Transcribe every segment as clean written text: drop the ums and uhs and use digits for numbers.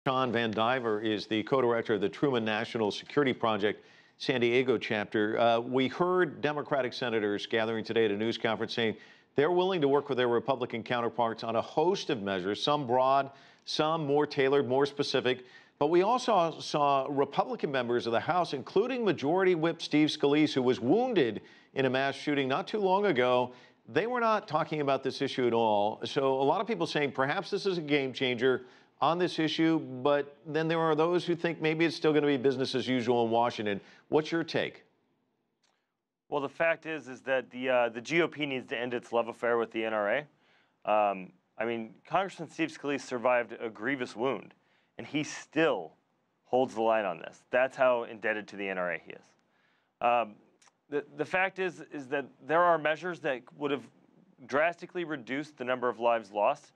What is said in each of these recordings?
Shawn VanDiver is the co-director of the Truman National Security Project San Diego chapter. We heard Democratic senators gathering today at a news conference saying they're willing to work with their Republican counterparts on a host of measures, some broad, some more tailored, more specific. But we also saw Republican members of the House, including Majority Whip Steve Scalise, who was wounded in a mass shooting not too long ago. They were not talking about this issue at all. So a lot of people saying perhaps this is a game changer on this issue, but then there are those who think maybe it's still going to be business as usual in Washington. What's your take? Well, the fact is that the GOP needs to end its love affair with the NRA. I mean, Congressman Steve Scalise survived a grievous wound, and he still holds the line on this. That's how indebted to the NRA he is. The fact is that there are measures that would have drastically reduced the number of lives lost.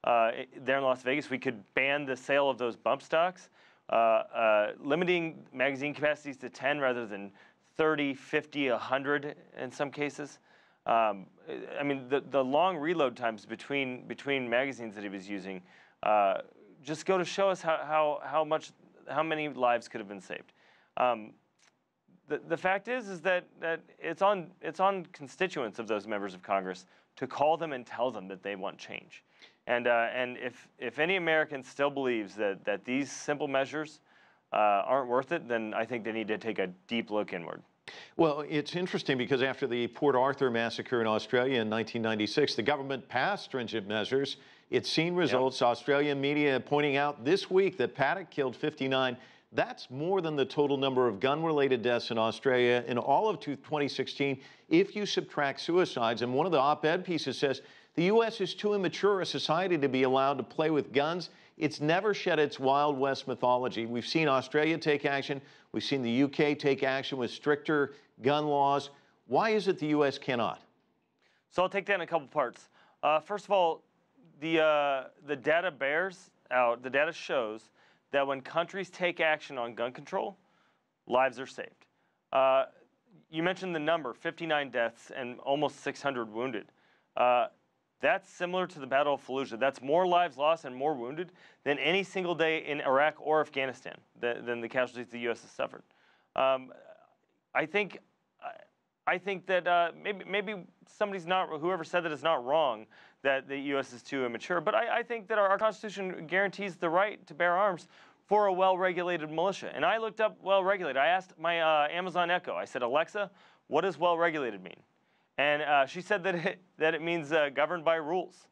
There in Las Vegas, we could ban the sale of those bump stocks, limiting magazine capacities to 10 rather than 30, 50, 100 in some cases. I mean, the long reload times between magazines that he was using just go to show us how many lives could have been saved. The fact is that it's on constituents of those members of Congress to call them and tell them that they want change. And if any American still believes that these simple measures aren't worth it, then I think they need to take a deep look inward. Well, it's interesting because after the Port Arthur massacre in Australia in 1996, the government passed stringent measures. It's seen results. Yep. Australian media pointing out this week that Paddock killed 59. That's more than the total number of gun-related deaths in Australia in all of 2016 if you subtract suicides. And one of the op-ed pieces says the U.S. is too immature a society to be allowed to play with guns. It's never shed its Wild West mythology. We've seen Australia take action. We've seen the U.K. take action with stricter gun laws. Why is it the U.S. cannot? So I'll take that in a couple parts. First of all, the data bears out, the data shows that when countries take action on gun control, lives are saved. You mentioned the number, 59 deaths and almost 600 wounded. That's similar to the Battle of Fallujah. That's more lives lost and more wounded than any single day in Iraq or Afghanistan, than the casualties the U.S. has suffered. I think that maybe somebody's not, whoever said that is not wrong, that the U.S. is too immature. But I think that our Constitution guarantees the right to bear arms for a well-regulated militia. And I looked up well-regulated. I asked my Amazon Echo, I said, Alexa, what does well-regulated mean? And she said that it means governed by rules.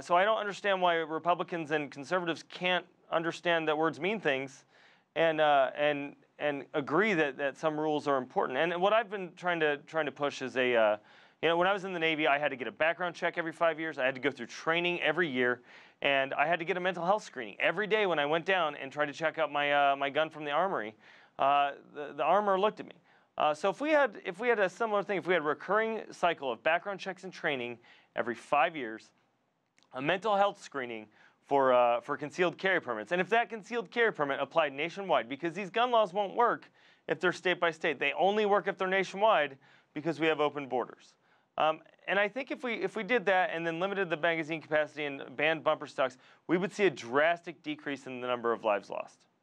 So I don't understand why Republicans and conservatives can't understand that words mean things and agree that some rules are important. And what I've been trying to push is you know, when I was in the Navy, I had to get a background check every 5 years. I had to go through training every year, and I had to get a mental health screening every day when I went down and tried to check out my gun from the armory. The armorer looked at me. So if we had a similar thing, if we had a recurring cycle of background checks and training every 5 years, a mental health screening for concealed carry permits, and if that concealed carry permit applied nationwide, because these gun laws won't work if they're state by state. They only work if they're nationwide because we have open borders. And I think if we did that and then limited the magazine capacity and banned bumper stocks, we would see a drastic decrease in the number of lives lost.